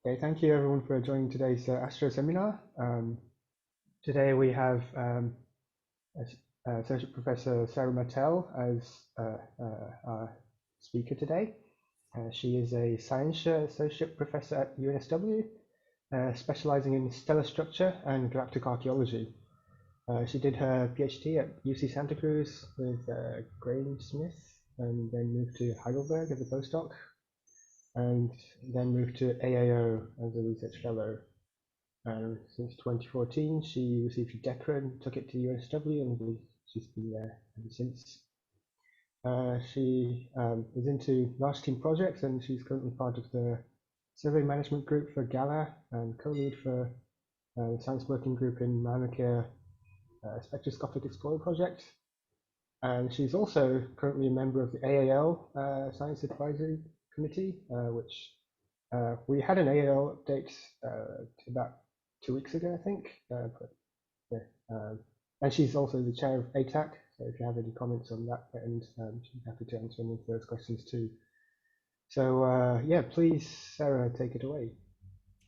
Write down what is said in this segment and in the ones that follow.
Okay, thank you everyone for joining today's Astro seminar. Today we have Associate Professor Sarah Martell as our speaker today. She is a Science Associate Professor at UNSW, specializing in stellar structure and galactic archaeology. She did her PhD at UC Santa Cruz with Graham Smith and then moved to Heidelberg as a postdoc, and then moved to AAO as a research fellow. Since 2014, she received a DECRA and took it to UNSW, and she's been there ever since. She is into large team projects, and she's currently part of the survey management group for GALA and co-lead for the science working group in Mauna Kea Spectroscopic Explorer project. And she's also currently a member of the AAL Science Advisory Committee, which we had an AAL update about 2 weeks ago, I think. And she's also the chair of ATAC, so if you have any comments on that, and she's happy to answer any of those questions too. So yeah, please, Sarah, take it away.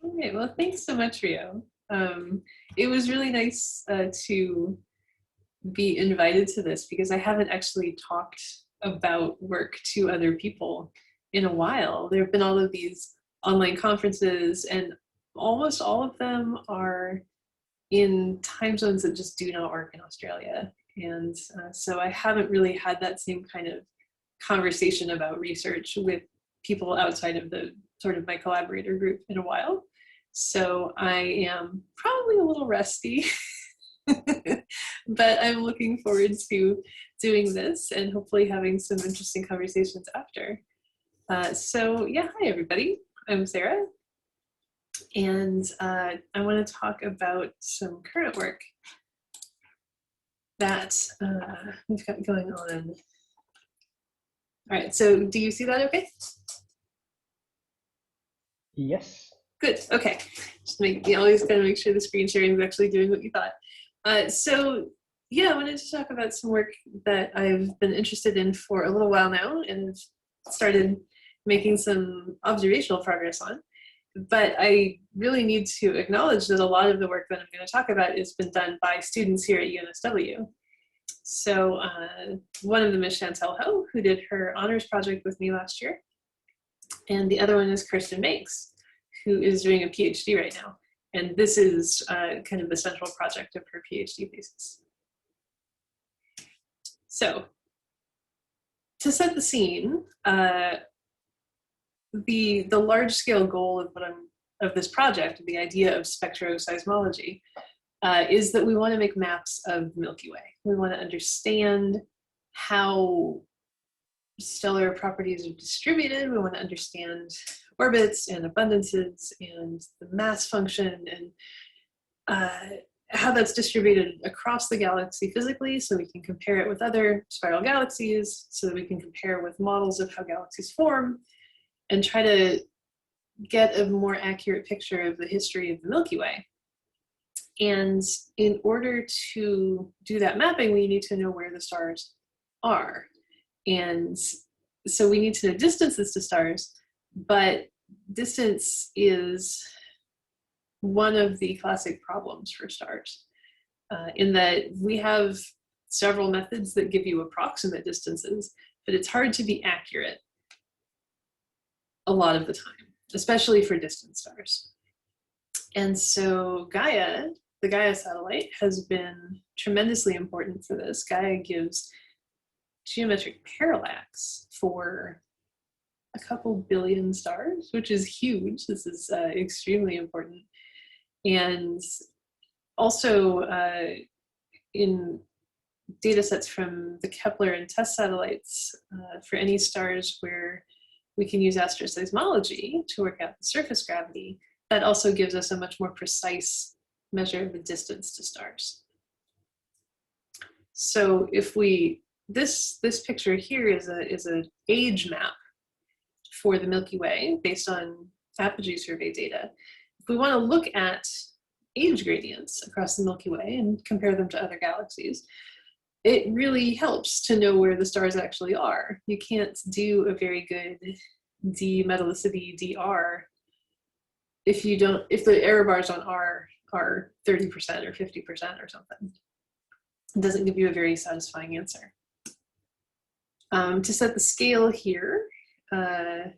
Okay, well, thanks so much, Rio. It was really nice to be invited to this because I haven't actually talked about work to other people in a while. There have been all of these online conferences, and almost all of them are in time zones that just do not work in Australia. And so I haven't really had that same kind of conversation about research with people outside of the sort of my collaborator group in a while. So I am probably a little rusty, but I'm looking forward to doing this and hopefully having some interesting conversations after. So yeah, hi everybody, I'm Sarah, and I want to talk about some current work that we've got going on. All right, so do you see that okay? Yes. Good, okay. Just always gotta make sure the screen sharing is actually doing what you thought. So yeah, I wanted to talk about some work that I've been interested in for a little while now and started making some observational progress on. But I really need to acknowledge that a lot of the work that I'm going to talk about has been done by students here at UNSW. So one of them is Chantel Ho, who did her honors project with me last year. And the other one is Kirsten Banks, who is doing a PhD right now. And this is kind of the central project of her PhD thesis. So to set the scene, the large scale goal of this project, the idea of spectro-seismology, is that we want to make maps of the Milky Way. We want to understand how stellar properties are distributed. We want to understand orbits and abundances and the mass function and how that's distributed across the galaxy physically, so we can compare it with other spiral galaxies, so that we can compare with models of how galaxies form, and try to get a more accurate picture of the history of the Milky Way. And in order to do that mapping, we need to know where the stars are. And so we need to know distances to stars, but distance is one of the classic problems for stars, in that we have several methods that give you approximate distances, but it's hard to be accurate a lot of the time, especially for distant stars. And so Gaia, the Gaia satellite, has been tremendously important for this. Gaia gives geometric parallax for a couple billion stars, which is huge. This is extremely important. And also in data sets from the Kepler and TESS satellites, for any stars where we can use Asteroseismology to work out the surface gravity, that also gives us a much more precise measure of the distance to stars. So if we, this picture here is an age map for the Milky Way based on APOGEE survey data. If we want to look at age gradients across the Milky Way and compare them to other galaxies, it really helps to know where the stars actually are. You can't do a very good D-metallicity DR if the error bars on R are 30% or 50% or something, it doesn't give you a very satisfying answer. To set the scale here, the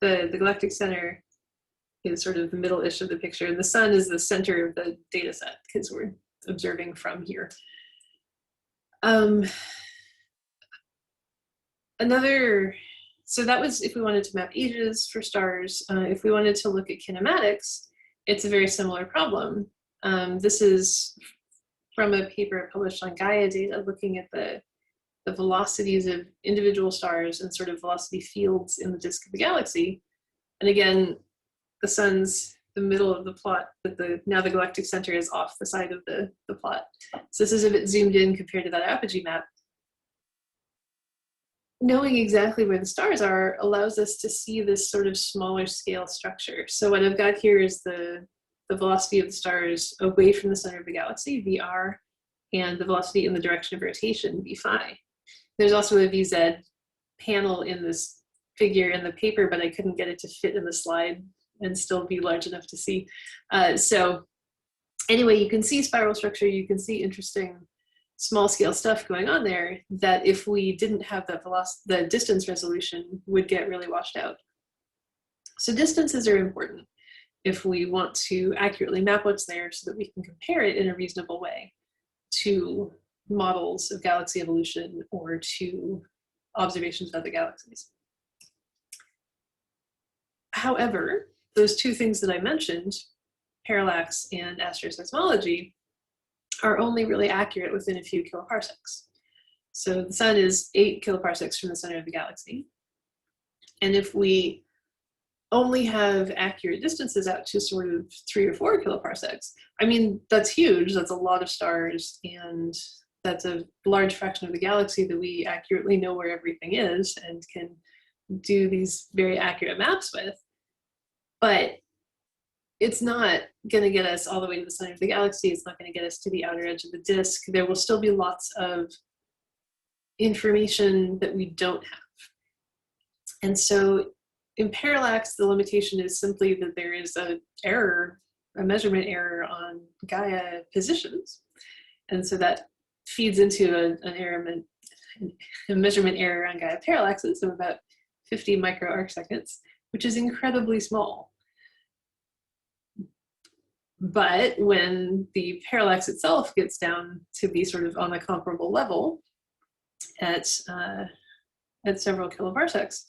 galactic center is sort of the middle-ish of the picture, and the sun is the center of the data set because we're observing from here. So that was if we wanted to map ages for stars. If we wanted to look at kinematics, it's a very similar problem. This is from a paper published on Gaia data, looking at the velocities of individual stars and sort of velocity fields in the disk of the galaxy. And again, the sun's the middle of the plot, but now the galactic center is off the side of the plot. So this is a bit zoomed in compared to that apogee map. Knowing exactly where the stars are allows us to see this sort of smaller scale structure. So what I've got here is the velocity of the stars away from the center of the galaxy, VR, and the velocity in the direction of rotation, V phi. There's also a VZ panel in this figure in the paper, but I couldn't get it to fit in the slide and still be large enough to see. So anyway, you can see spiral structure, you can see interesting small scale stuff going on there that if we didn't have that the distance resolution would get really washed out. So distances are important if we want to accurately map what's there so that we can compare it in a reasonable way to models of galaxy evolution or to observations of other galaxies. However, those two things that I mentioned, parallax and asteroseismology, are only really accurate within a few kiloparsecs. So the sun is 8 kiloparsecs from the center of the galaxy. And if we only have accurate distances out to sort of 3 or 4 kiloparsecs, I mean, that's huge. That's a lot of stars, and that's a large fraction of the galaxy that we accurately know where everything is and can do these very accurate maps with. But it's not going to get us all the way to the center of the galaxy. It's not going to get us to the outer edge of the disk. There will still be lots of information that we don't have. And so in parallax, the limitation is simply that there is a measurement error on Gaia positions. And so that feeds into a measurement error on Gaia parallaxes of about 50 micro arcseconds, which is incredibly small. But when the parallax itself gets down to be sort of on a comparable level at several kiloparsecs,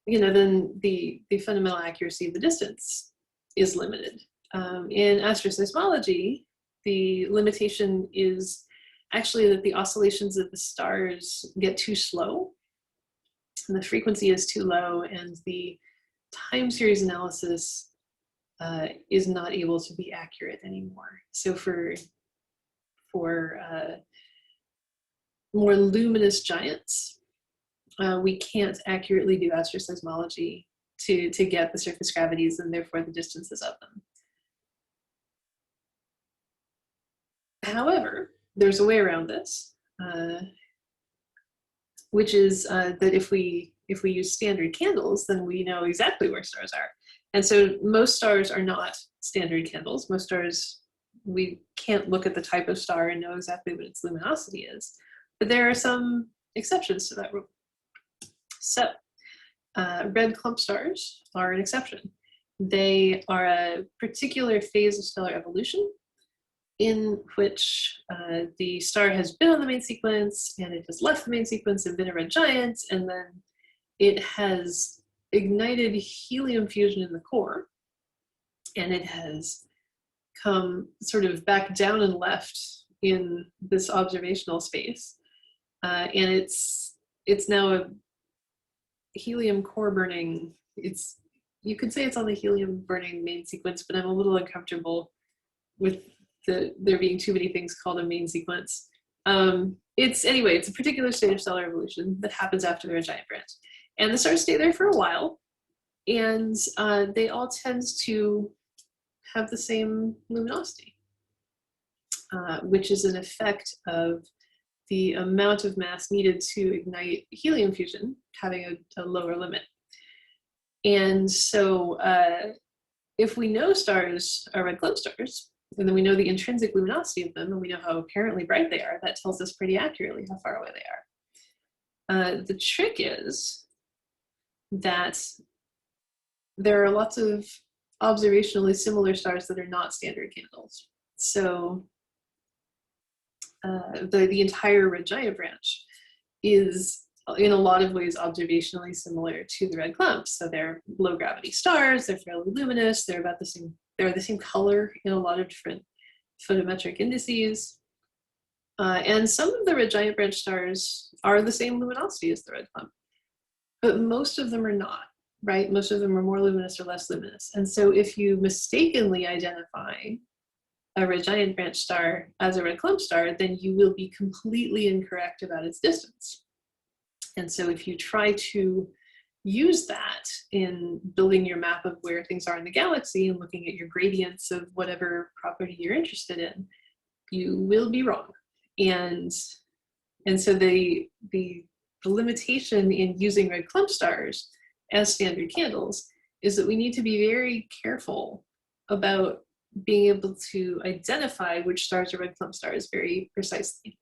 then the fundamental accuracy of the distance is limited. In asteroseismology, the limitation is actually that the oscillations of the stars get too slow, and the frequency is too low, and the time series analysis is not able to be accurate anymore. So for more luminous giants, we can't accurately do asteroseismology to get the surface gravities and therefore the distances of them. However, there's a way around this, which is that if we use standard candles, then we know exactly where stars are. And so most stars are not standard candles. Most stars, we can't look at the type of star and know exactly what its luminosity is. But there are some exceptions to that rule. So red clump stars are an exception. They are a particular phase of stellar evolution in which the star has been on the main sequence and it has left the main sequence and been a red giant, and then it has ignited helium fusion in the core, and it has come sort of back down and left in this observational space, and it's now a helium core burning. You could say it's on the helium burning main sequence, but I'm a little uncomfortable with there being too many things called a main sequence. It's a particular stage of stellar evolution that happens after the red giant branch. And the stars stay there for a while, and they all tend to have the same luminosity, which is an effect of the amount of mass needed to ignite helium fusion having a lower limit. And so if we know stars are red clump stars, and then we know the intrinsic luminosity of them, and we know how apparently bright they are, that tells us pretty accurately how far away they are. The trick is that there are lots of observationally similar stars that are not standard candles. So the entire red giant branch is in a lot of ways observationally similar to the red clumps. So they're low gravity stars, they're fairly luminous, they're about the same, they're the same color in a lot of different photometric indices. And some of the red giant branch stars are the same luminosity as the red clump, but most of them are not, right? Most of them are more luminous or less luminous. And so if you mistakenly identify a red giant branch star as a red clump star, then you will be completely incorrect about its distance. And so if you try to use that in building your map of where things are in the galaxy and looking at your gradients of whatever property you're interested in, you will be wrong. And so the limitation in using red clump stars as standard candles is that we need to be very careful about being able to identify which stars are red clump stars very precisely,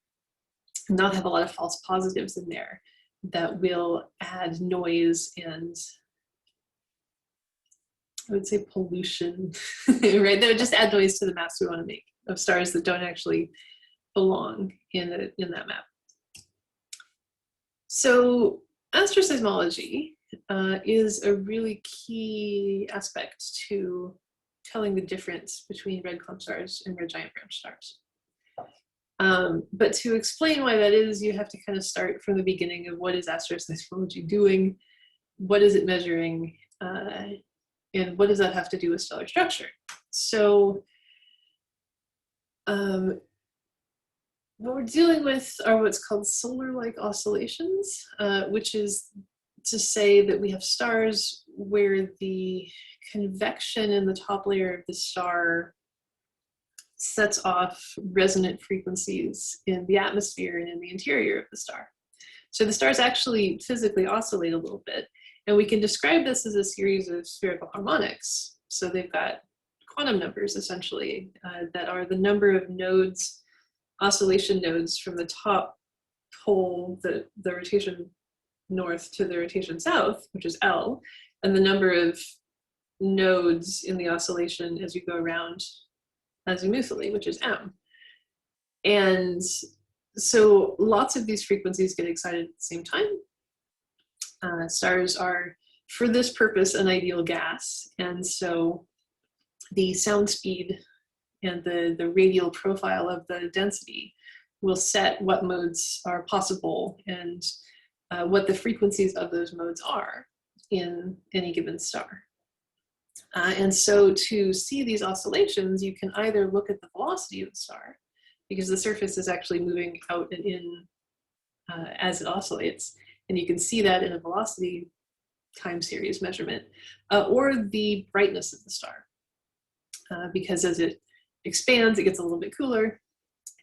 not have a lot of false positives in there that will add noise and, I would say, pollution, right? That would just add noise to the maps we want to make of stars that don't actually belong in that map. So astroseismology is a really key aspect to telling the difference between red clump stars and red giant branch stars. But to explain why that is, you have to kind of start from the beginning of what is astroseismology doing, what is it measuring, and what does that have to do with stellar structure? So what we're dealing with are what's called solar-like oscillations, which is to say that we have stars where the convection in the top layer of the star sets off resonant frequencies in the atmosphere and in the interior of the star. So the stars actually physically oscillate a little bit, and we can describe this as a series of spherical harmonics. So they've got quantum numbers, essentially, that are the number of nodes, oscillation nodes from the top pole, the rotation north to the rotation south, which is L, and the number of nodes in the oscillation as you go around azimuthally, which is M. And so lots of these frequencies get excited at the same time. Stars are, for this purpose, an ideal gas. And so the sound speed and the radial profile of the density will set what modes are possible and what the frequencies of those modes are in any given star. And so to see these oscillations, you can either look at the velocity of the star, because the surface is actually moving out and in as it oscillates, and you can see that in a velocity time series measurement, or the brightness of the star, because as it expands, it gets a little bit cooler, it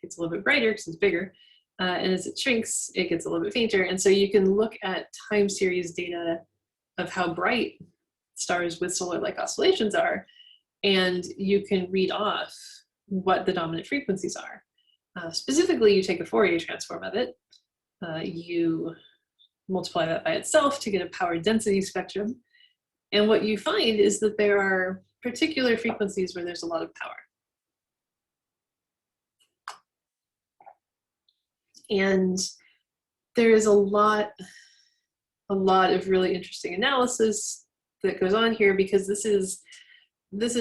gets a little bit brighter because it's bigger, and as it shrinks, it gets a little bit fainter. And so you can look at time series data of how bright stars with solar-like oscillations are, and you can read off what the dominant frequencies are. Specifically, you take a Fourier transform of it, you multiply that by itself to get a power density spectrum, and what you find is that there are particular frequencies where there's a lot of power. And there is a lot of really interesting analysis that goes on here, because this is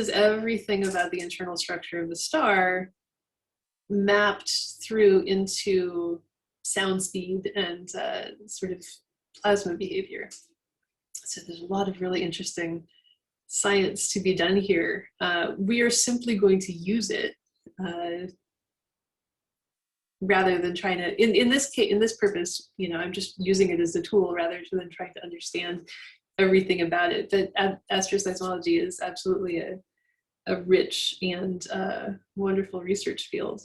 everything about the internal structure of the star mapped through into sound speed and sort of plasma behavior. So there's a lot of really interesting science to be done here. We are simply going to use it rather than trying to, in this case, in this purpose, you know, I'm just using it as a tool rather than trying to understand everything about it. But astroseismology is absolutely a rich and wonderful research field.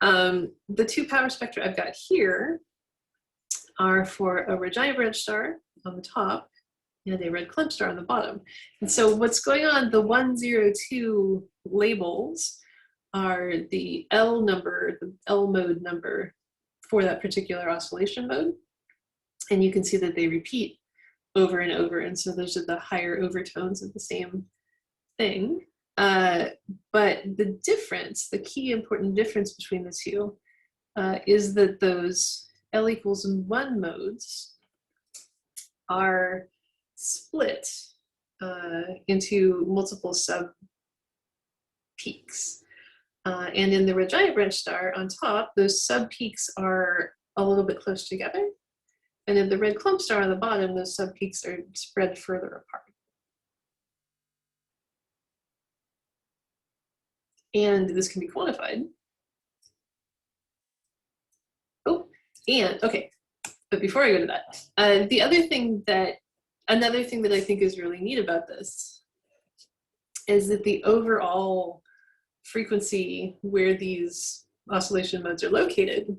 The two power spectra I've got here are for a red giant branch star on the top and a red clump star on the bottom. And so what's going on, the 102 labels are the L number, the L mode number for that particular oscillation mode. And you can see that they repeat over and over. And so those are the higher overtones of the same thing. But the difference, the key important difference between the two is that those L equals 1 modes are split into multiple sub peaks. And in the red giant branch star on top, those sub peaks are a little bit close together. And in the red clump star on the bottom, those sub peaks are spread further apart. And this can be quantified. Oh, and okay, but before I go to that, another thing that I think is really neat about this is that the overall frequency where these oscillation modes are located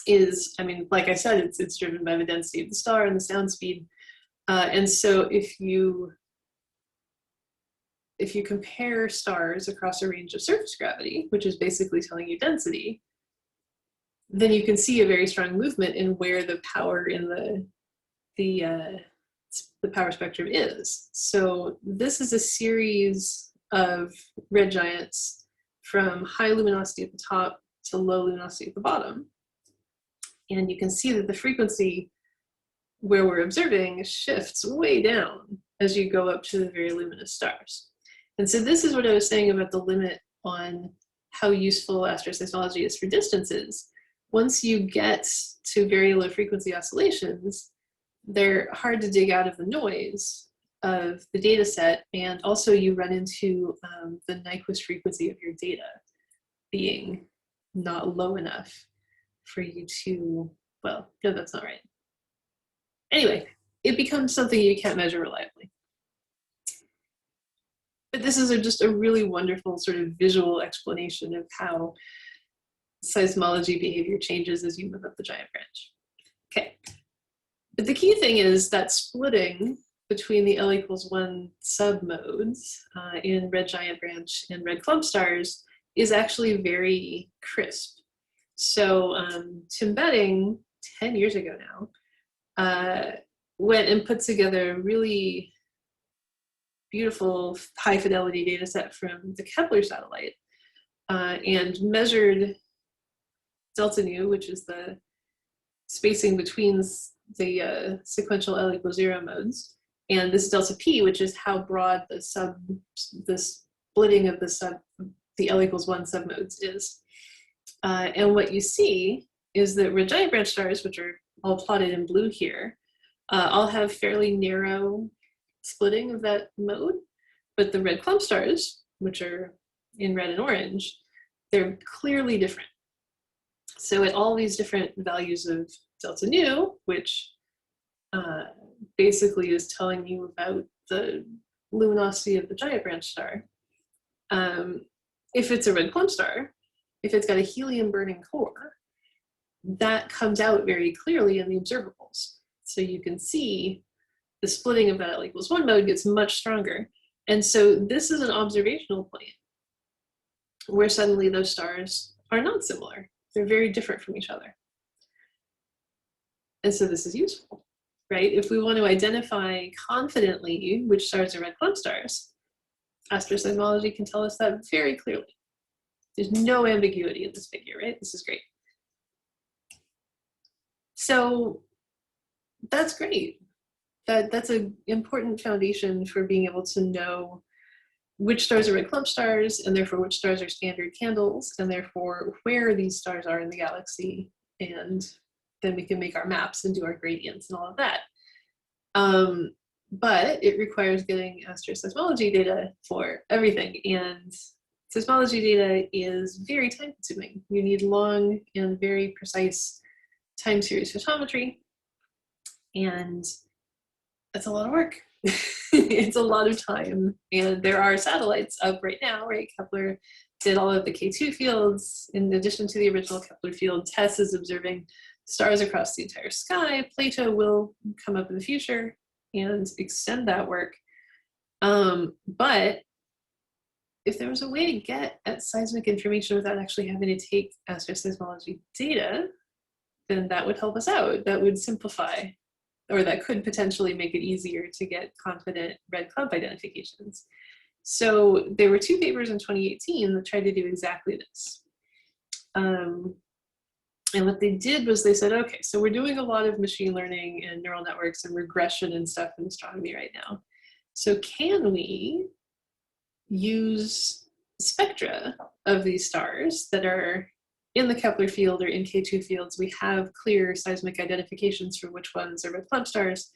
is, I mean, like I said, it's driven by the density of the star and the sound speed. And so if you compare stars across a range of surface gravity, which is basically telling you density, then you can see a very strong movement in where the power in the power spectrum is. So this is a series of red giants from high luminosity at the top to low luminosity at the bottom. And you can see that the frequency where we're observing shifts way down as you go up to the very luminous stars. And so this is what I was saying about the limit on how useful astroseismology is for distances. Once you get to very low frequency oscillations, they're hard to dig out of the noise of the data set, and also you run into the Nyquist frequency of your data being not low enough for you to, well, no, that's not right. Anyway, it becomes something you can't measure reliably. But this is just a really wonderful sort of visual explanation of how seismology behavior changes as you move up the giant branch. Okay, but the key thing is that splitting between the L equals 1 submodes in red giant branch and red clump stars is actually very crisp. So Tim Betting, 10 years ago now, went and put together a really beautiful high fidelity data set from the Kepler satellite and measured delta nu, which is the spacing between the sequential L equals 0 modes, and this delta p, which is how broad the splitting of the L equals 1 submodes is. And what you see is that red giant branch stars, which are all plotted in blue here, all have fairly narrow splitting of that mode, but the red clump stars, which are in red and orange, they're clearly different. So at all these different values of delta nu, which basically is telling you about the luminosity of the giant branch star, if it's a red clump star, if it's got a helium-burning core, that comes out very clearly in the observables. So you can see the splitting of that L equals 1 mode gets much stronger. And so this is an observational plane where suddenly those stars are not similar. They're very different from each other. And so this is useful, right? If we want to identify confidently which stars are red clump stars, astroseismology can tell us that very clearly. There's no ambiguity in this figure, right? This is great. So that's great. That's an important foundation for being able to know which stars are red clump stars, and therefore which stars are standard candles, and therefore where these stars are in the galaxy, and then we can make our maps and do our gradients and all of that. But it requires getting astroseismology data for everything, and seismology data is very time consuming. You need long and very precise time series photometry, and that's a lot of work. It's a lot of time, and there are satellites up right now, right? Kepler did all of the K2 fields in addition to the original Kepler field. TESS is observing stars across the entire sky. Plato will come up in the future, and extend that work. But if there was a way to get at seismic information without actually having to take astroseismology data, then that would help us out. That would simplify, or that could potentially make it easier to get confident red clump identifications. So there were 2 papers in 2018 that tried to do exactly this. And what they did was they said, okay, so we're doing a lot of machine learning and neural networks and regression and stuff in astronomy right now. So can we use spectra of these stars that are in the Kepler field or in K2 fields? We have clear seismic identifications for which ones are red clump stars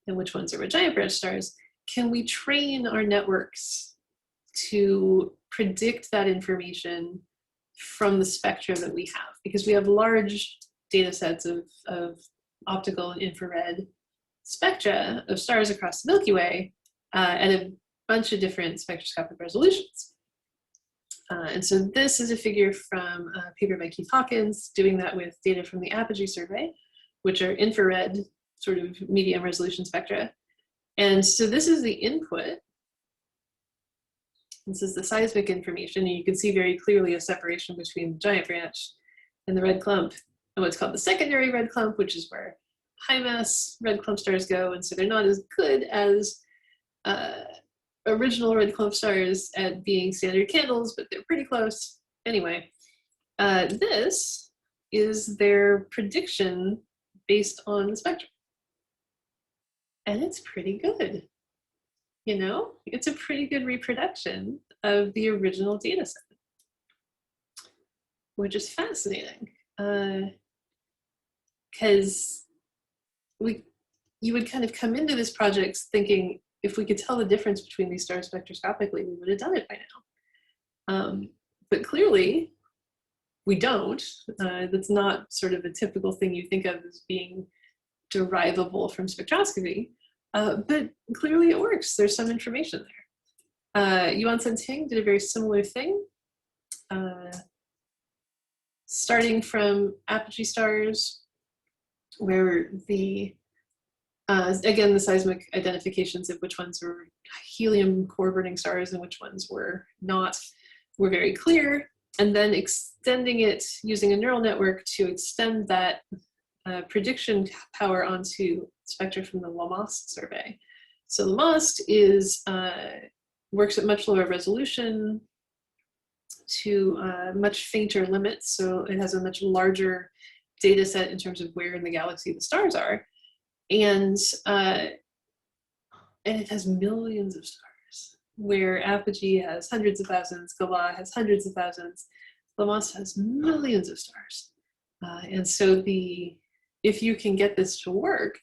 and which ones are red giant branch stars. Can we train our networks to predict that information from the spectra that we have? Because we have large data sets of optical and infrared spectra of stars across the Milky Way at a bunch of different spectroscopic resolutions. And so this is a figure from a paper by Keith Hawkins, doing that with data from the APOGEE survey, which are infrared sort of medium resolution spectra. And so this is the input. This is the seismic information, and you can see very clearly a separation between the giant branch and the red clump, and what's called the secondary red clump, which is where high mass red clump stars go. And so they're not as good as original red clump stars at being standard candles, but they're pretty close. Anyway, this is their prediction based on the spectrum. And it's pretty good. You know, it's a pretty good reproduction of the original data set, which is fascinating. Because you would kind of come into this project thinking, if we could tell the difference between these stars spectroscopically, we would have done it by now. But clearly, we don't. That's not sort of a typical thing you think of as being derivable from spectroscopy. But clearly it works. There's some information there. UNSW Ting did a very similar thing. Starting from apogee stars, where again, the seismic identifications of which ones were helium core burning stars and which ones were not were very clear, and then extending it using a neural network to extend that prediction power onto spectra from the LAMOST survey. So LAMOST is works at much lower resolution to much fainter limits, so it has a much larger data set in terms of where in the galaxy the stars are. And it has millions of stars, where Apogee has hundreds of thousands, Galah has hundreds of thousands, LAMOST has millions of stars. And so if you can get this to work,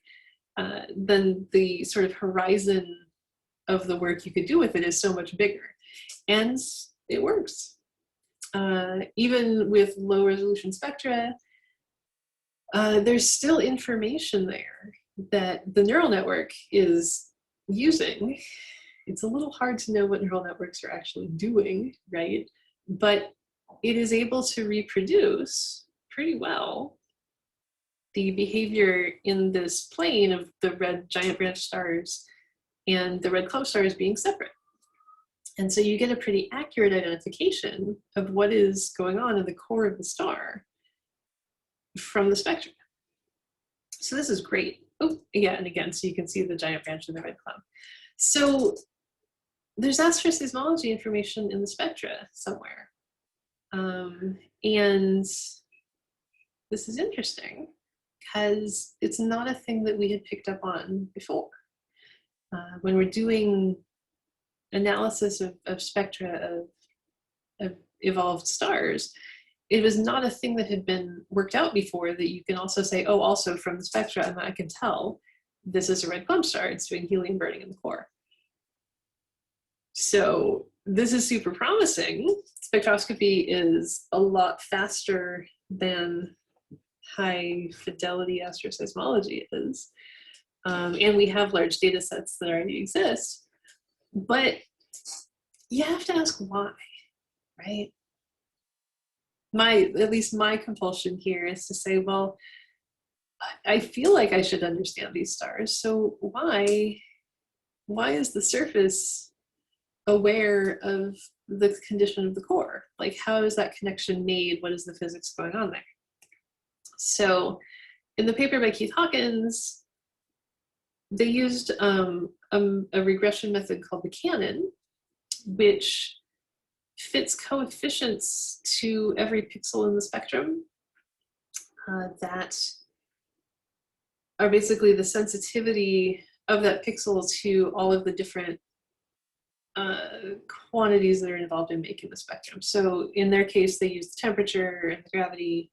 then the sort of horizon of the work you could do with it is so much bigger. And it works. Even with low resolution spectra, there's still information there that the neural network is using. It's a little hard to know what neural networks are actually doing, right? But it is able to reproduce pretty well the behavior in this plane of the red giant branch stars and the red clump stars being separate. And so you get a pretty accurate identification of what is going on in the core of the star from the spectrum. So this is great. Oh, yeah, and again, so you can see the giant branch and the red clump. So there's astroseismology information in the spectra somewhere. And this is interesting because it's not a thing that we had picked up on before. When we're doing analysis of spectra of evolved stars, it was not a thing that had been worked out before, that you can also say, oh, also from the spectra, I can tell this is a red clump star. It's doing helium burning in the core. So this is super promising. Spectroscopy is a lot faster than high fidelity astroseismology is. And we have large data sets that already exist. But you have to ask why, right? At least my compulsion here is to say, well, I feel like I should understand these stars, so why why is the surface aware of the condition of the core? Like, how is that connection made? What is the physics going on there? So in the paper by Keith Hawkins, they used a regression method called the canon, which fits coefficients to every pixel in the spectrum that are basically the sensitivity of that pixel to all of the different quantities that are involved in making the spectrum. So in their case, they used the temperature and the gravity,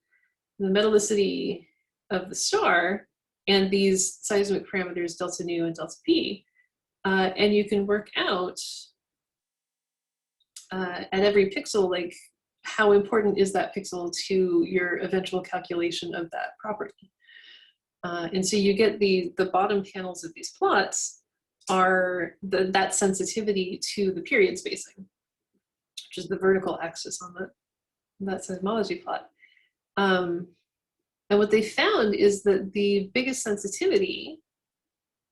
and the metallicity of the star, and these seismic parameters delta nu and delta p. And you can work out at every pixel, like, how important is that pixel to your eventual calculation of that property. And so you get the bottom panels of these plots are that sensitivity to the period spacing, which is the vertical axis on that seismology plot. And what they found is that the biggest sensitivity,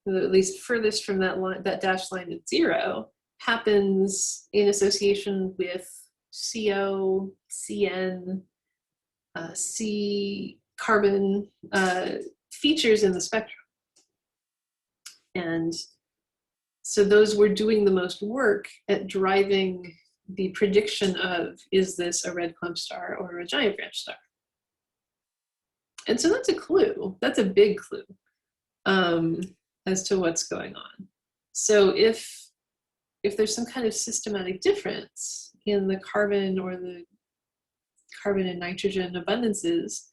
at least furthest from that line, that dashed line at 0, happens in association with CO, CN, C carbon features in the spectrum. And so those were doing the most work at driving the prediction of, is this a red clump star or a giant branch star? And so that's a clue. That's a big clue as to what's going on. So if there's some kind of systematic difference in the carbon or the carbon and nitrogen abundances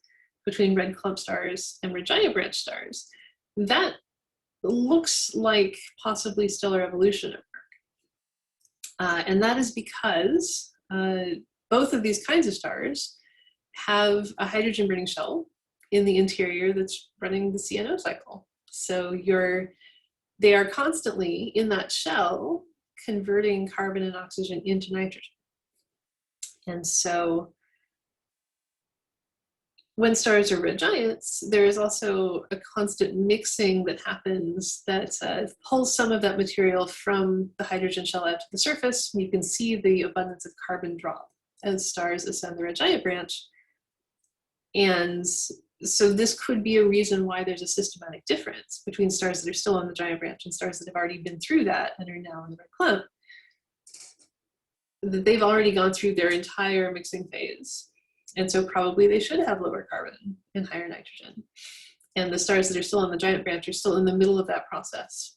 between red clump stars and red giant branch stars, that looks like possibly stellar evolution at work. And that is because both of these kinds of stars have a hydrogen burning shell in the interior that's running the CNO cycle. So they are constantly in that shell converting carbon and oxygen into nitrogen. And so when stars are red giants, there is also a constant mixing that happens that pulls some of that material from the hydrogen shell out to the surface. You can see the abundance of carbon drop as stars ascend the red giant branch. And so this could be a reason why there's a systematic difference between stars that are still on the giant branch and stars that have already been through that and are now in the red clump. That they've already gone through their entire mixing phase. And so probably they should have lower carbon and higher nitrogen. And the stars that are still on the giant branch are still in the middle of that process.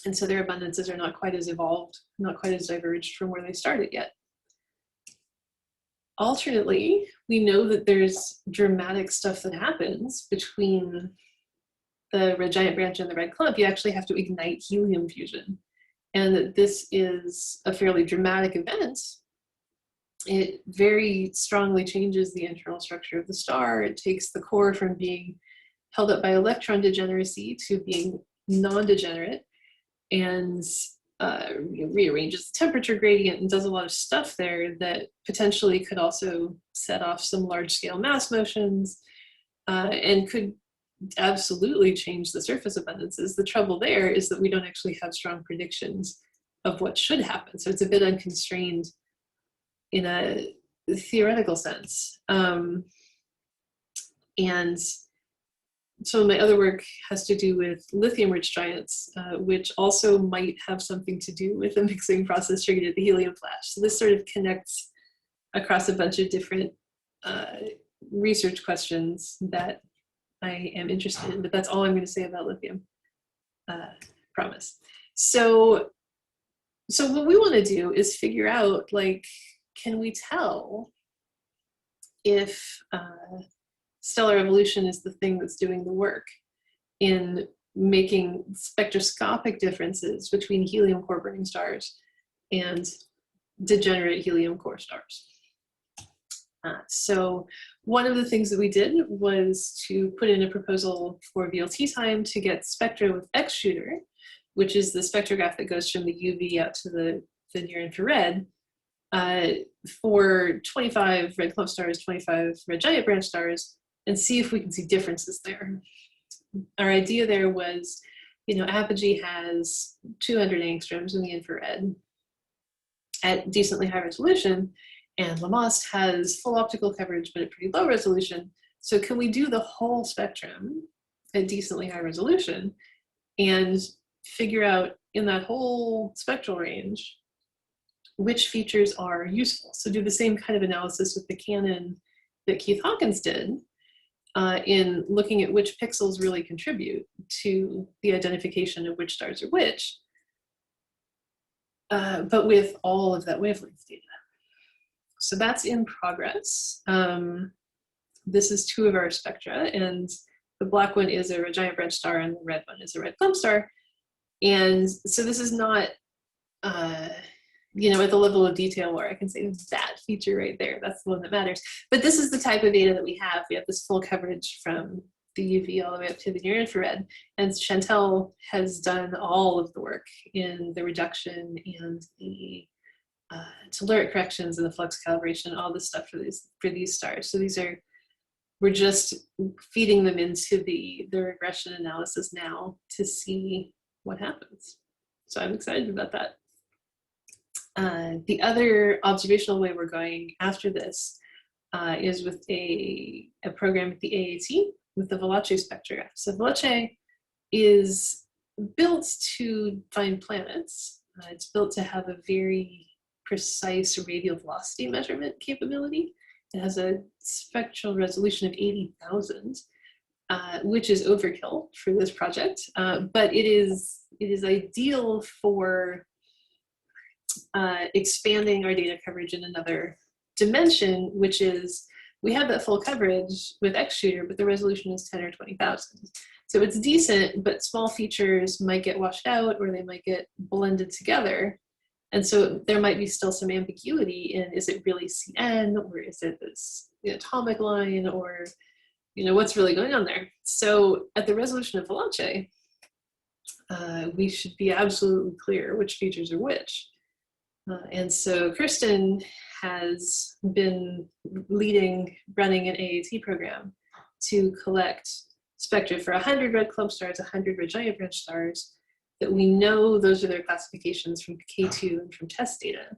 And so their abundances are not quite as evolved, not quite as diverged from where they started yet. Alternately, we know that there's dramatic stuff that happens between the red giant branch and the red clump. You actually have to ignite helium fusion. And that this is a fairly dramatic event. It very strongly changes the internal structure of the star. It takes the core from being held up by electron degeneracy to being non-degenerate, and rearranges the temperature gradient and does a lot of stuff there that potentially could also set off some large-scale mass motions and could absolutely change the surface abundances. The trouble there is that we don't actually have strong predictions of what should happen. So it's a bit unconstrained in a theoretical sense. And so my other work has to do with lithium-rich giants, which also might have something to do with a mixing process triggered at the helium flash. So this sort of connects across a bunch of different research questions that I am interested in, but that's all I'm going to say about lithium, promise. So what we want to do is figure out, like, can we tell if stellar evolution is the thing that's doing the work in making spectroscopic differences between helium core burning stars and degenerate helium core stars? So one of the things that we did was to put in a proposal for VLT time to get spectra with X-shooter, which is the spectrograph that goes from the UV out to the near infrared, for 25 red clump stars, 25 red giant branch stars, and see if we can see differences there. Our idea there was, APOGEE has 200 angstroms in the infrared at decently high resolution, and LAMOST has full optical coverage but at pretty low resolution. So can we do the whole spectrum at decently high resolution and figure out in that whole spectral range which features are useful? So do the same kind of analysis with the canon that Keith Hawkins did in looking at which pixels really contribute to the identification of which stars are which, but with all of that wavelength data. So that's in progress. This is 2 of our spectra, and the black one is a giant red star and the red one is a red clump star. And so this is not, at the level of detail where I can say that feature right there, that's the one that matters. But this is the type of data that we have. We have this full coverage from the UV all the way up to the near infrared. And Chantel has done all of the work in the reduction and the telluric corrections and the flux calibration, all this stuff for these stars. So we're just feeding them into the regression analysis now to see what happens. So I'm excited about that. The other observational way we're going after this is with a program at the AAT with the Veloce spectrograph. So Veloce is built to find planets. It's built to have a very precise radial velocity measurement capability. It has a spectral resolution of 80,000, which is overkill for this project, but it is ideal for expanding our data coverage in another dimension, which is we have that full coverage with X-Shooter, but the resolution is 10 or 20,000. So it's decent, but small features might get washed out or they might get blended together. And so there might be still some ambiguity in, is it really CN or is it this atomic line or, what's really going on there? So at the resolution of Veloce, we should be absolutely clear which features are which. And so Kirsten has been running an AAT program to collect spectra for 100 red clump stars, 100 red giant branch stars, that we know those are their classifications from K2 and from test data.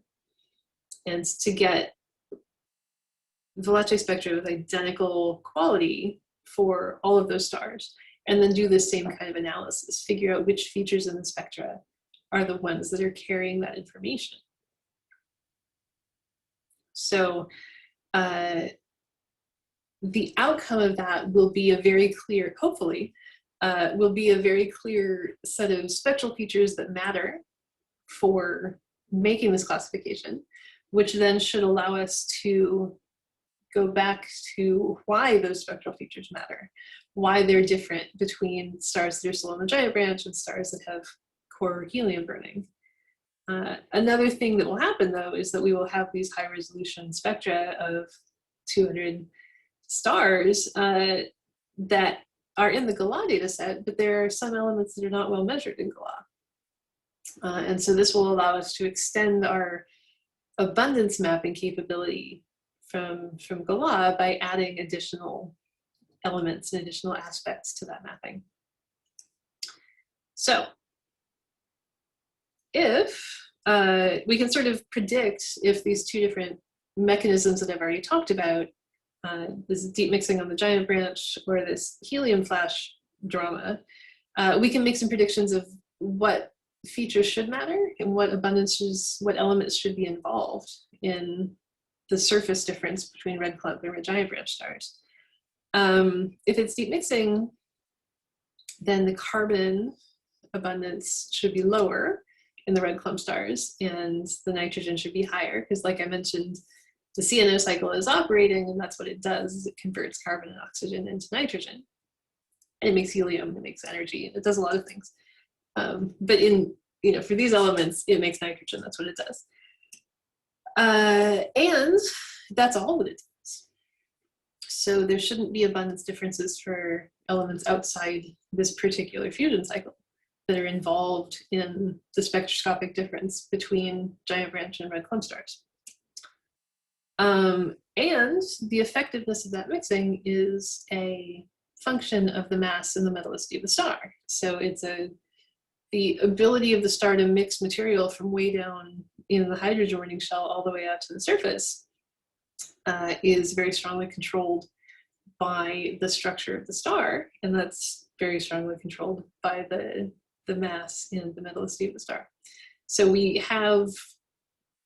And to get Veloce spectra with identical quality for all of those stars, and then do the same kind of analysis, figure out which features in the spectra are the ones that are carrying that information. So the outcome of that will be a very clear, hopefully, will be a very clear set of spectral features that matter for making this classification, which then should allow us to go back to why those spectral features matter, why they're different between stars that are still in the giant branch and stars that have core helium burning. Another thing that will happen, though, is that we will have these high resolution spectra of 200 stars that are in the Galah data set, but there are some elements that are not well measured in Galah. And so this will allow us to extend our abundance mapping capability from Galah by adding additional elements and additional aspects to that mapping. So if we can sort of predict if these 2 different mechanisms that I've already talked about, this deep mixing on the giant branch or this helium flash drama, we can make some predictions of what features should matter and what elements should be involved in the surface difference between red clump and red giant branch stars. If it's deep mixing, then the carbon abundance should be lower in the red clump stars and the nitrogen should be higher, because like I mentioned, the CNO cycle is operating, and that's what it does, is it converts carbon and oxygen into nitrogen. And it makes helium, and it makes energy, and it does a lot of things. But for these elements, it makes nitrogen, that's what it does. And that's all that it does. So there shouldn't be abundance differences for elements outside this particular fusion cycle that are involved in the spectroscopic difference between giant branch and red clump stars. And the effectiveness of that mixing is a function of the mass and the metallicity of the star. So it's a the ability of the star to mix material from way down in the hydrogen orbiting shell all the way out to the surface is very strongly controlled by the structure of the star, and that's very strongly controlled by the mass and the metallicity of the star. So we have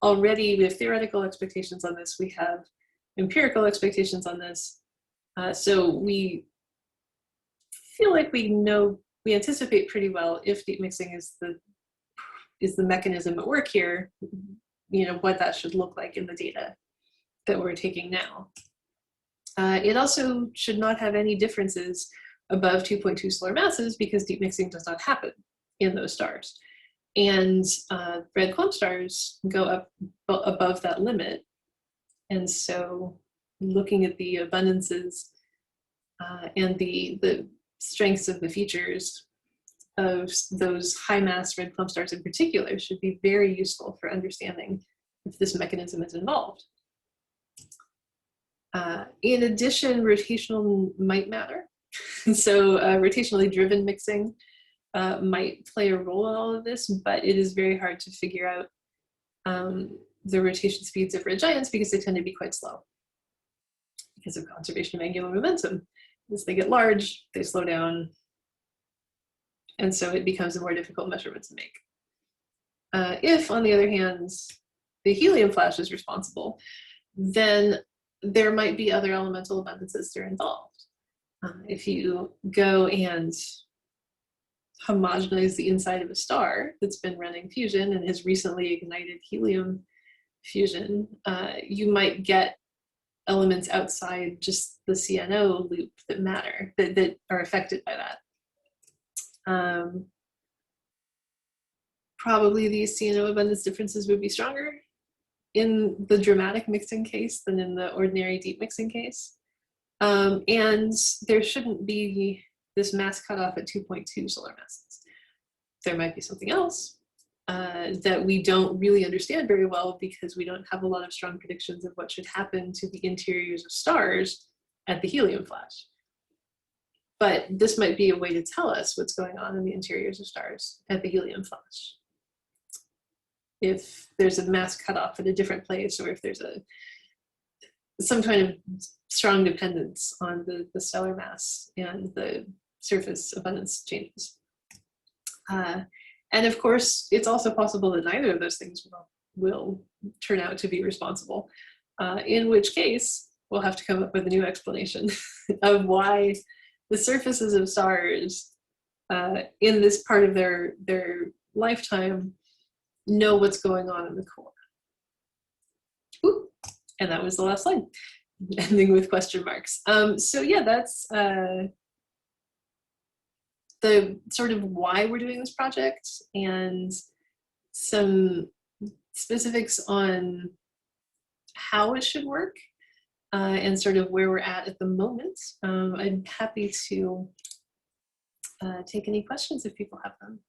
theoretical expectations on this, we have empirical expectations on this. So we feel like we anticipate pretty well if deep mixing is the mechanism at work here, what that should look like in the data that we're taking now. It also should not have any differences above 2.2 solar masses because deep mixing does not happen in those stars. And red clump stars go up above that limit. And so looking at the abundances and the strengths of the features of those high mass red clump stars in particular should be very useful for understanding if this mechanism is involved. In addition, rotational might matter. So rotationally driven mixing might play a role in all of this, but it is very hard to figure out the rotation speeds of red giants because they tend to be quite slow because of conservation of angular momentum. As they get large, they slow down, and so it becomes a more difficult measurement to make. If, on the other hand, the helium flash is responsible, then there might be other elemental abundances that are involved. If you go and homogenize the inside of a star that's been running fusion and has recently ignited helium fusion, you might get elements outside just the CNO loop that matter, that are affected by that. Probably these CNO abundance differences would be stronger in the dramatic mixing case than in the ordinary deep mixing case. And there shouldn't be this mass cutoff at 2.2 solar masses. There might be something else that we don't really understand very well because we don't have a lot of strong predictions of what should happen to the interiors of stars at the helium flash. But this might be a way to tell us what's going on in the interiors of stars at the helium flash. If there's a mass cutoff at a different place, or if there's some kind of strong dependence on the stellar mass and the surface abundance changes. And of course, it's also possible that neither of those things will turn out to be responsible, in which case we'll have to come up with a new explanation of why the surfaces of stars in this part of their lifetime know what's going on in the core. Ooh, and that was the last slide, ending with question marks. So yeah, that's the sort of why we're doing this project and some specifics on how it should work and sort of where we're at the moment. I'm happy to take any questions if people have them.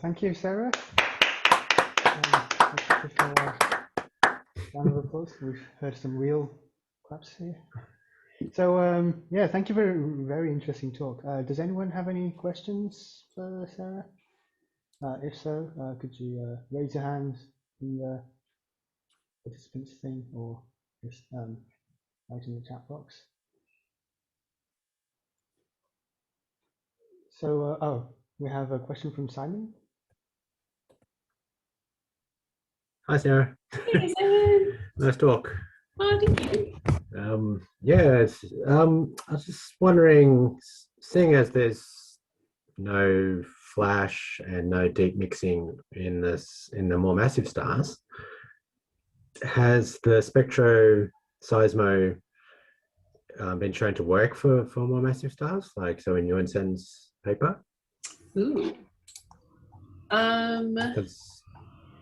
Thank you, Sarah. Let's give a round of applause. We've heard some real claps here. So yeah, thank you for a very interesting talk. Does anyone have any questions for Sarah? If so, could you raise your hand in the participants thing, or just write in the chat box? So, oh, we have a question from Simon. Hi, Sarah. Hey, Simon. Nice talk. Oh, thank you. Yeah, I was just wondering, seeing as there's no flash and no deep mixing in the more massive stars, has the spectro-seismo been shown to work for more massive stars, like so in UNSW's paper? Ooh.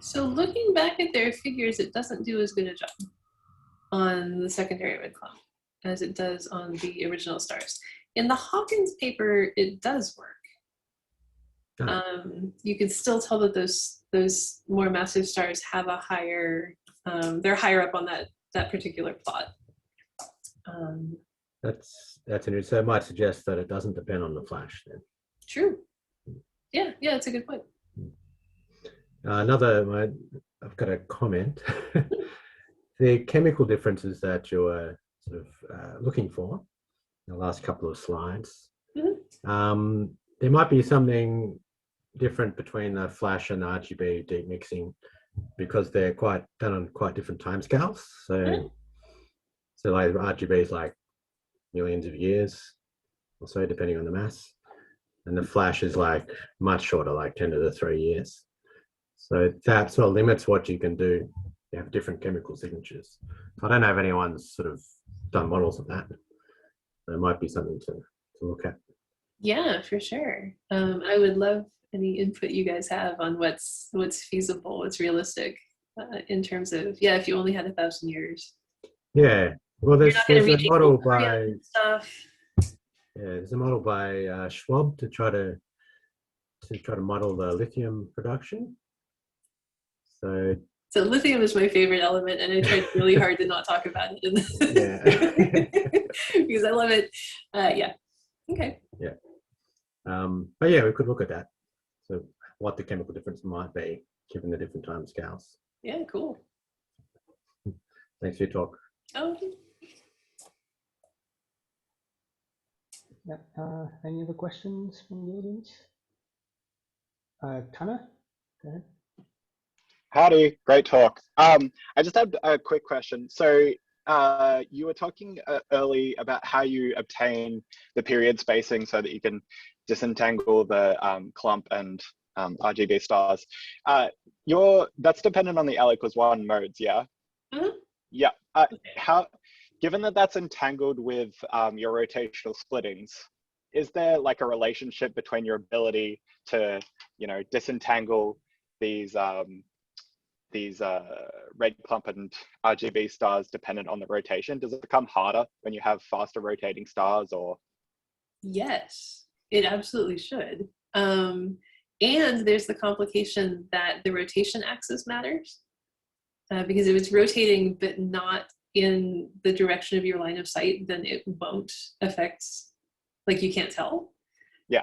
So looking back at their figures, it doesn't do as good a job on the secondary red clump as it does on the original stars. In the Hawkins paper, it does work. You can still tell that those more massive stars have a higher, they're higher up on that particular plot. That's interesting. So it might suggest that it doesn't depend on the flash then. True. Yeah, it's a good point. I've got a comment. The chemical differences that you're sort of looking for in the last couple of slides, there might be something different between the flash and the RGB deep mixing because they're done on quite different timescales. So like RGB is like millions of years or so, depending on the mass, and the flash is like much shorter, like 10 to the 3 years. So that sort of limits what you can do. You have different chemical signatures. I don't know if anyone's sort of done models of that. There might be something to look at. Yeah, for sure. I would love any input you guys have on what's feasible, what's realistic in terms of, if you only had 1,000 years. Yeah, well, there's a model by stuff. Yeah, there's a model by Schwab to try to model the lithium production. So lithium is my favorite element, and I tried really hard to not talk about it because I love it. Okay. Yeah. But yeah, we could look at that. So what the chemical difference might be given the different time scales. Yeah, cool. Thanks for your talk. Oh. Yeah. Any other questions from the audience? Tanner, go ahead. Howdy, great talk. I just had a quick question. So you were talking early about how you obtain the period spacing so that you can disentangle the clump and RGB stars. That's dependent on the L=1 modes, yeah? Mm-hmm. Yeah. Given that that's entangled with your rotational splittings, is there like a relationship between your ability to, disentangle these red clump and RGB stars dependent on the rotation? Does it become harder when you have faster rotating stars, or? Yes, it absolutely should. And there's the complication that the rotation axis matters because if it's rotating but not in the direction of your line of sight, then it won't affect, like you can't tell. Yeah.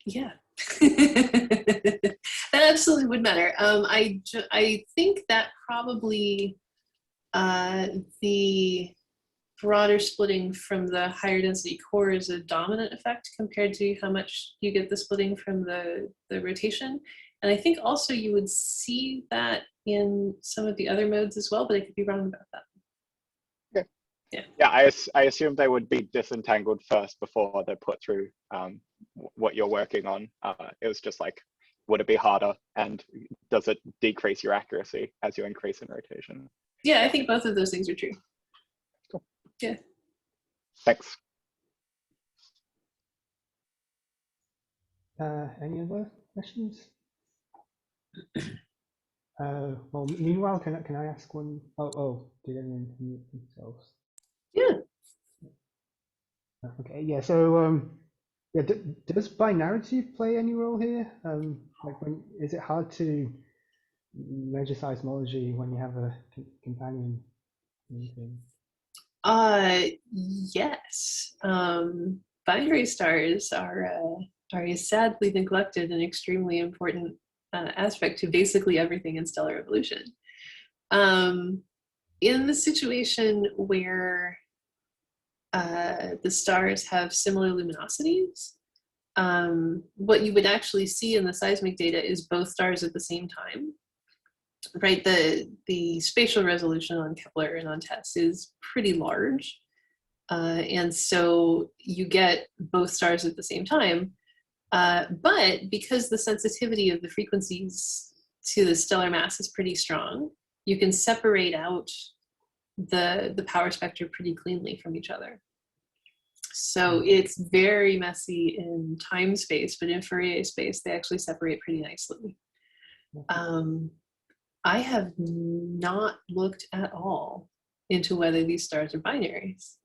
Yeah. That absolutely would matter. I think that probably the broader splitting from the higher density core is a dominant effect compared to how much you get the splitting from the rotation. And I think also you would see that in some of the other modes as well, but I could be wrong about that. Okay. Yeah, I assume they would be disentangled first before they're put through what you're working on. It was just like, would it be harder, and does it decrease your accuracy as you increase in rotation? Yeah, I think both of those things are true. Cool. Yeah. Thanks. Any other questions? Well, meanwhile, can I ask one? Oh, did anyone mute themselves? Yeah. Okay, yeah. So, does binarity play any role here? Like, is it hard to measure seismology when you have a companion thing? Yes. Binary stars are a sadly neglected and extremely important aspect to basically everything in stellar evolution. In the situation where the stars have similar luminosities, what you would actually see in the seismic data is both stars at the same time. Right, the spatial resolution on Kepler and on TESS is pretty large, and so you get both stars at the same time. But because the sensitivity of the frequencies to the stellar mass is pretty strong, you can separate out the power spectra pretty cleanly from each other. So it's very messy in time space, but in Fourier space, they actually separate pretty nicely. I have not looked at all into whether these stars are binaries.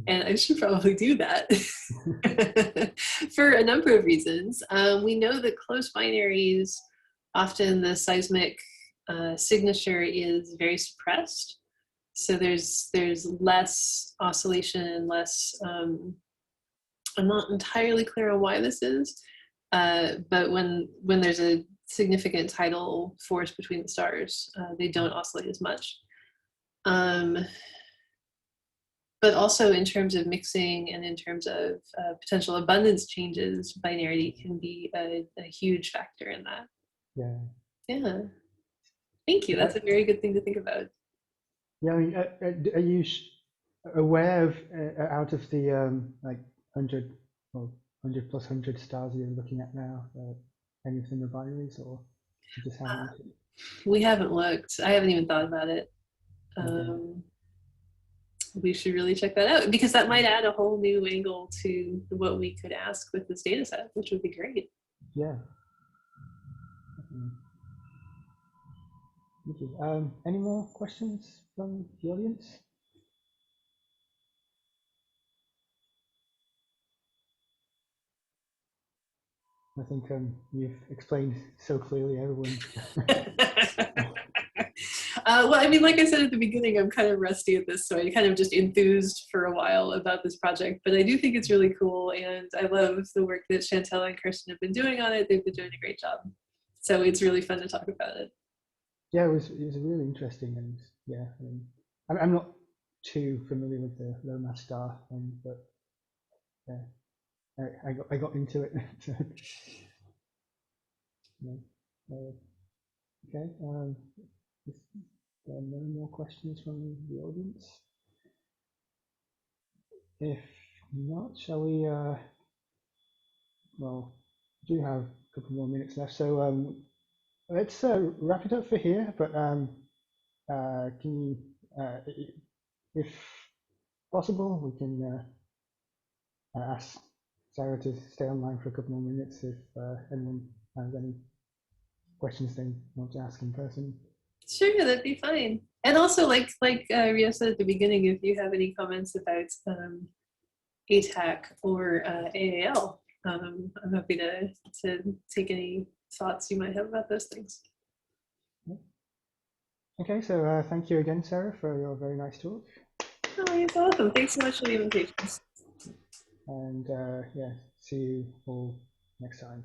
And I should probably do that for a number of reasons. We know that close binaries, often the seismic signature is very suppressed. So there's less oscillation and less I'm not entirely clear on why this is, but when there's a significant tidal force between the stars, they don't oscillate as much. But also in terms of mixing and in terms of potential abundance changes, binarity can be a huge factor in that. Yeah. Yeah. Thank you. That's a very good thing to think about. Yeah, I mean, are you aware of out of the like 100 or 100 plus 100 stars you're looking at now, any of them are binaries, or you just haven't? We haven't looked. I haven't even thought about it. We should really check that out, because that might add a whole new angle to what we could ask with this data set, which would be great. Yeah. Thank you. Any more questions from the audience? I think you've explained so clearly, everyone. Well, I mean, like I said at the beginning, I'm kind of rusty at this, so I kind of just enthused for a while about this project, but I do think it's really cool, and I love the work that Chantel and Kirsten have been doing on it. They've been doing a great job. So it's really fun to talk about it. Yeah, it was really interesting, and yeah, I mean, I'm not too familiar with the LAMOST star, but yeah, I got into it. So, yeah. Okay. If there are no more questions from the audience. If not, shall we? Well, we do have a couple more minutes left, so let's wrap it up for here. But can you, if possible, we can ask Sarah to stay online for a couple more minutes if anyone has any questions they want to ask in person. Sure, that'd be fine. And also, like Rio said at the beginning, if you have any comments about ATAC or AAL, I'm happy to take any thoughts you might have about those things. Okay, so thank you again, Sarah, for your very nice talk. Oh, you're welcome. Thanks so much for the invitation. And yeah, see you all next time.